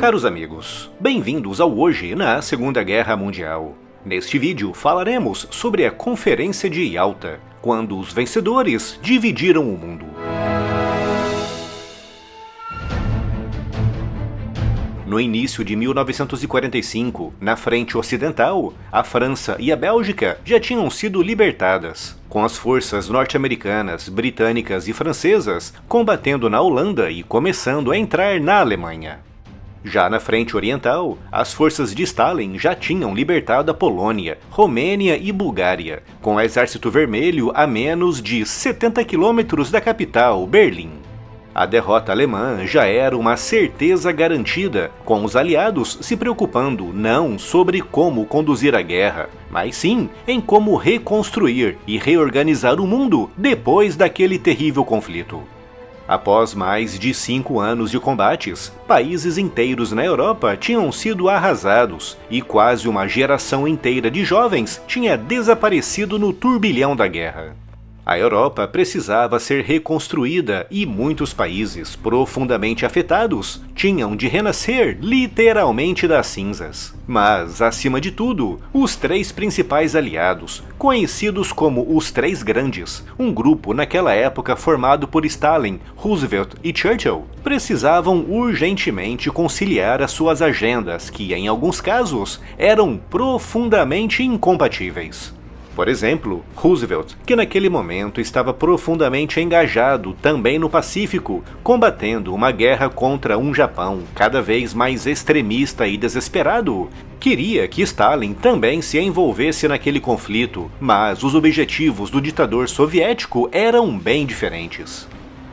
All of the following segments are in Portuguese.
Caros amigos, bem-vindos ao Hoje na Segunda Guerra Mundial. Neste vídeo falaremos sobre a Conferência de Yalta, quando os vencedores dividiram o mundo. No início de 1945, na frente ocidental, a França e a Bélgica já tinham sido libertadas, com as forças norte-americanas, britânicas e francesas combatendo na Holanda e começando a entrar na Alemanha. Já na frente oriental, as forças de Stalin já tinham libertado a Polônia, Romênia e Bulgária, com o Exército Vermelho a menos de 70 quilômetros da capital, Berlim. A derrota alemã já era uma certeza garantida, com os aliados se preocupando não sobre como conduzir a guerra, mas sim em como reconstruir e reorganizar o mundo depois daquele terrível conflito. Após mais de 5 anos de combates, países inteiros na Europa tinham sido arrasados e quase uma geração inteira de jovens tinha desaparecido no turbilhão da guerra. A Europa precisava ser reconstruída e muitos países profundamente afetados tinham de renascer literalmente das cinzas. Mas, acima de tudo, os três principais aliados, conhecidos como os Três Grandes, um grupo naquela época formado por Stalin, Roosevelt e Churchill, precisavam urgentemente conciliar as suas agendas que, em alguns casos, eram profundamente incompatíveis. Por exemplo, Roosevelt, que naquele momento estava profundamente engajado também no Pacífico, combatendo uma guerra contra um Japão cada vez mais extremista e desesperado, queria que Stalin também se envolvesse naquele conflito, mas os objetivos do ditador soviético eram bem diferentes.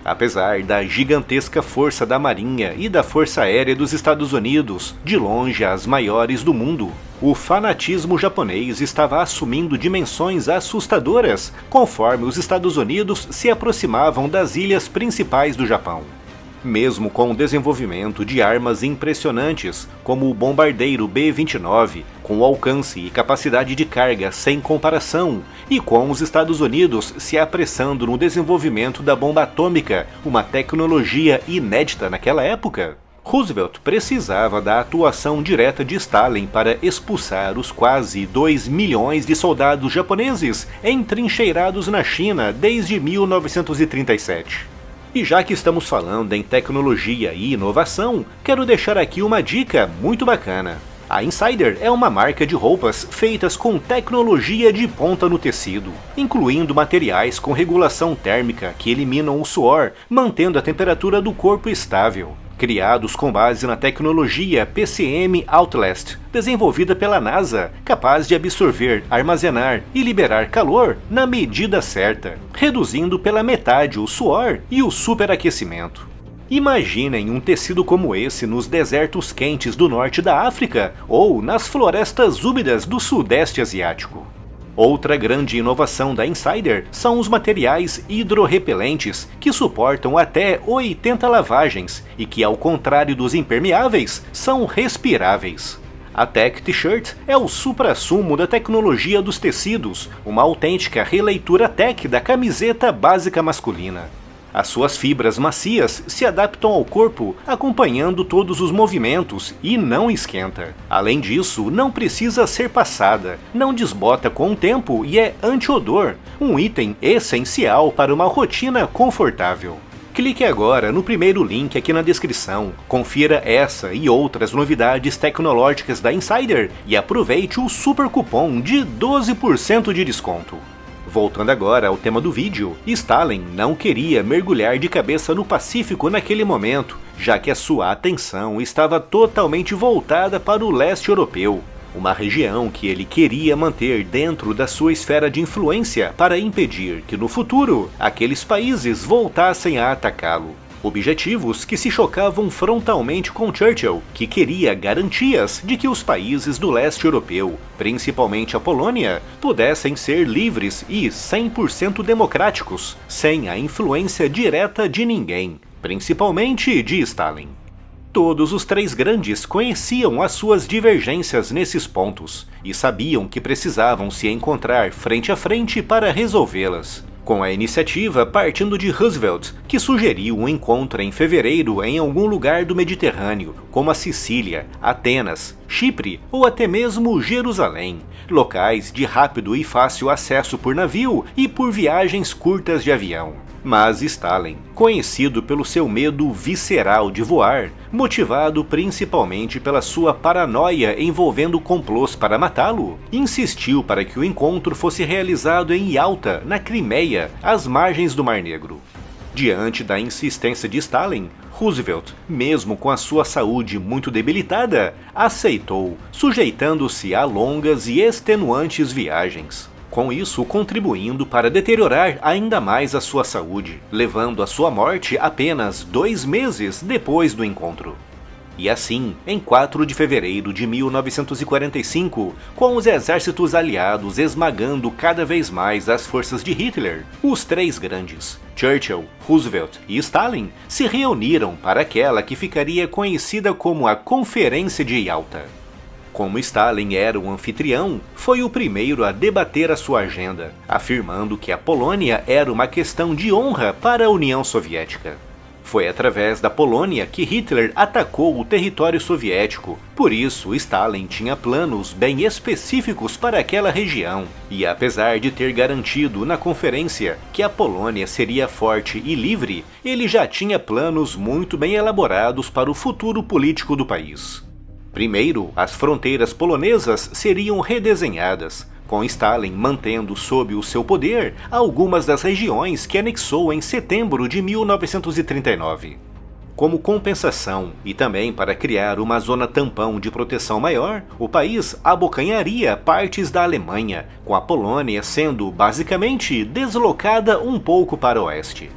Apesar da gigantesca força da Marinha e da Força Aérea dos Estados Unidos, de longe as maiores do mundo, o fanatismo japonês estava assumindo dimensões assustadoras conforme os Estados Unidos se aproximavam das ilhas principais do Japão. Mesmo com o desenvolvimento de armas impressionantes, como o bombardeiro B-29, com alcance e capacidade de carga sem comparação, e com os Estados Unidos se apressando no desenvolvimento da bomba atômica, uma tecnologia inédita naquela época, Roosevelt precisava da atuação direta de Stalin para expulsar os quase 2 milhões de soldados japoneses entrincheirados na China desde 1937. E já que estamos falando em tecnologia e inovação, quero deixar aqui uma dica muito bacana. A Insider é uma marca de roupas feitas com tecnologia de ponta no tecido, incluindo materiais com regulação térmica que eliminam o suor, mantendo a temperatura do corpo estável. Criados com base na tecnologia PCM Outlast, desenvolvida pela NASA, capaz de absorver, armazenar e liberar calor na medida certa, reduzindo pela metade o suor e o superaquecimento. Imaginem um tecido como esse nos desertos quentes do norte da África ou nas florestas úmidas do sudeste asiático. Outra grande inovação da Insider são os materiais hidrorrepelentes, que suportam até 80 lavagens e que, ao contrário dos impermeáveis, são respiráveis. A Tech T-Shirt é o suprassumo da tecnologia dos tecidos, uma autêntica releitura tech da camiseta básica masculina. As suas fibras macias se adaptam ao corpo, acompanhando todos os movimentos e não esquenta. Além disso, não precisa ser passada, não desbota com o tempo e é anti-odor, um item essencial para uma rotina confortável. Clique agora no primeiro link aqui na descrição, confira essa e outras novidades tecnológicas da Insider e aproveite o super cupom de 12% de desconto. Voltando agora ao tema do vídeo, Stalin não queria mergulhar de cabeça no Pacífico naquele momento, já que a sua atenção estava totalmente voltada para o leste europeu, uma região que ele queria manter dentro da sua esfera de influência para impedir que no futuro aqueles países voltassem a atacá-lo. Objetivos que se chocavam frontalmente com Churchill, que queria garantias de que os países do leste europeu, principalmente a Polônia, pudessem ser livres e 100% democráticos, sem a influência direta de ninguém, principalmente de Stalin. Todos os três grandes conheciam as suas divergências nesses pontos, e sabiam que precisavam se encontrar frente a frente para resolvê-las. com a iniciativa partindo de Roosevelt, que sugeriu um encontro em fevereiro em algum lugar do Mediterrâneo, como a Sicília, Atenas, Chipre ou até mesmo Jerusalém, locais de rápido e fácil acesso por navio e por viagens curtas de avião. Mas Stalin, conhecido pelo seu medo visceral de voar, motivado principalmente pela sua paranoia envolvendo complôs para matá-lo, insistiu para que o encontro fosse realizado em Yalta, na Crimeia, às margens do Mar Negro. Diante da insistência de Stalin, Roosevelt, mesmo com a sua saúde muito debilitada, aceitou, sujeitando-se a longas e extenuantes viagens. Com isso contribuindo para deteriorar ainda mais a sua saúde, levando à sua morte apenas 2 meses depois do encontro. E assim, em 4 de fevereiro de 1945, com os exércitos aliados esmagando cada vez mais as forças de Hitler, os 3 grandes, Churchill, Roosevelt e Stalin, se reuniram para aquela que ficaria conhecida como a Conferência de Yalta. Como Stalin era o anfitrião, foi o primeiro a debater a sua agenda, afirmando que a Polônia era uma questão de honra para a União Soviética. Foi através da Polônia que Hitler atacou o território soviético, por isso Stalin tinha planos bem específicos para aquela região, e apesar de ter garantido na conferência que a Polônia seria forte e livre, ele já tinha planos muito bem elaborados para o futuro político do país. Primeiro, as fronteiras polonesas seriam redesenhadas, com Stalin mantendo sob o seu poder algumas das regiões que anexou em setembro de 1939. Como compensação e também para criar uma zona tampão de proteção maior, o país abocanharia partes da Alemanha, com a Polônia sendo basicamente deslocada um pouco para o oeste.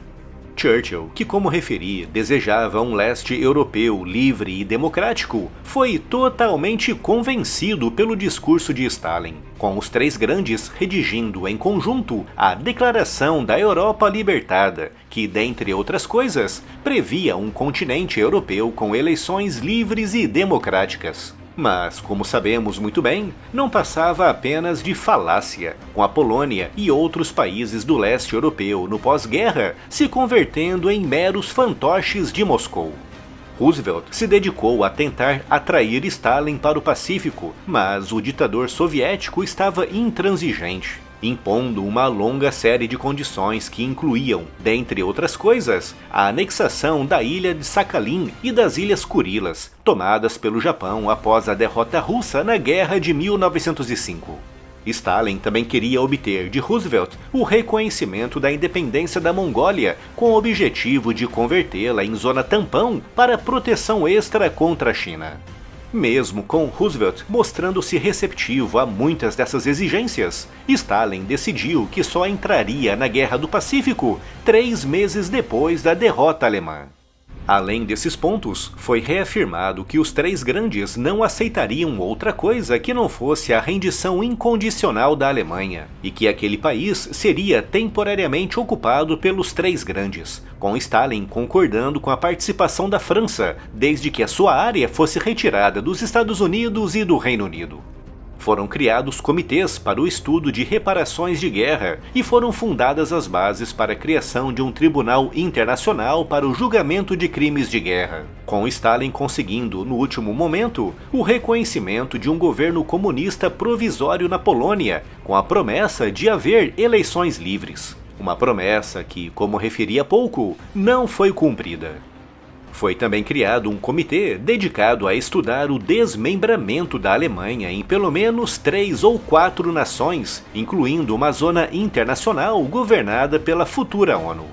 Churchill, que como referi, desejava um leste europeu livre e democrático, foi totalmente convencido pelo discurso de Stalin, com os 3 grandes redigindo em conjunto a Declaração da Europa Libertada, que, dentre outras coisas, previa um continente europeu com eleições livres e democráticas. Mas, como sabemos muito bem, não passava apenas de falácia, com a Polônia e outros países do leste europeu no pós-guerra se convertendo em meros fantoches de Moscou. Roosevelt se dedicou a tentar atrair Stalin para o Pacífico, mas o ditador soviético estava intransigente, impondo uma longa série de condições que incluíam, dentre outras coisas, a anexação da ilha de Sakhalin e das Ilhas Kurilas, tomadas pelo Japão após a derrota russa na Guerra de 1905. Stalin também queria obter de Roosevelt o reconhecimento da independência da Mongólia, com o objetivo de convertê-la em zona tampão para proteção extra contra a China. Mesmo com Roosevelt mostrando-se receptivo a muitas dessas exigências, Stalin decidiu que só entraria na Guerra do Pacífico 3 meses depois da derrota alemã. Além desses pontos, foi reafirmado que os 3 grandes não aceitariam outra coisa que não fosse a rendição incondicional da Alemanha, e que aquele país seria temporariamente ocupado pelos 3 grandes, com Stalin concordando com a participação da França, desde que a sua área fosse retirada dos Estados Unidos e do Reino Unido. Foram criados comitês para o estudo de reparações de guerra e foram fundadas as bases para a criação de um tribunal internacional para o julgamento de crimes de guerra, com Stalin conseguindo, no último momento, o reconhecimento de um governo comunista provisório na Polônia, com a promessa de haver eleições livres. Uma promessa que, como referi há pouco, não foi cumprida. Foi também criado um comitê dedicado a estudar o desmembramento da Alemanha em pelo menos 3 ou 4 nações, incluindo uma zona internacional governada pela futura ONU.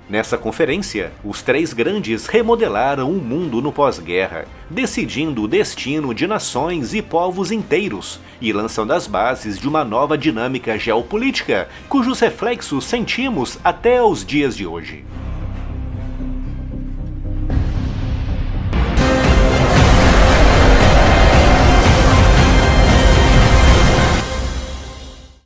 Nessa conferência, os 3 grandes remodelaram o mundo no pós-guerra, decidindo o destino de nações e povos inteiros, e lançando as bases de uma nova dinâmica geopolítica, cujos reflexos sentimos até os dias de hoje.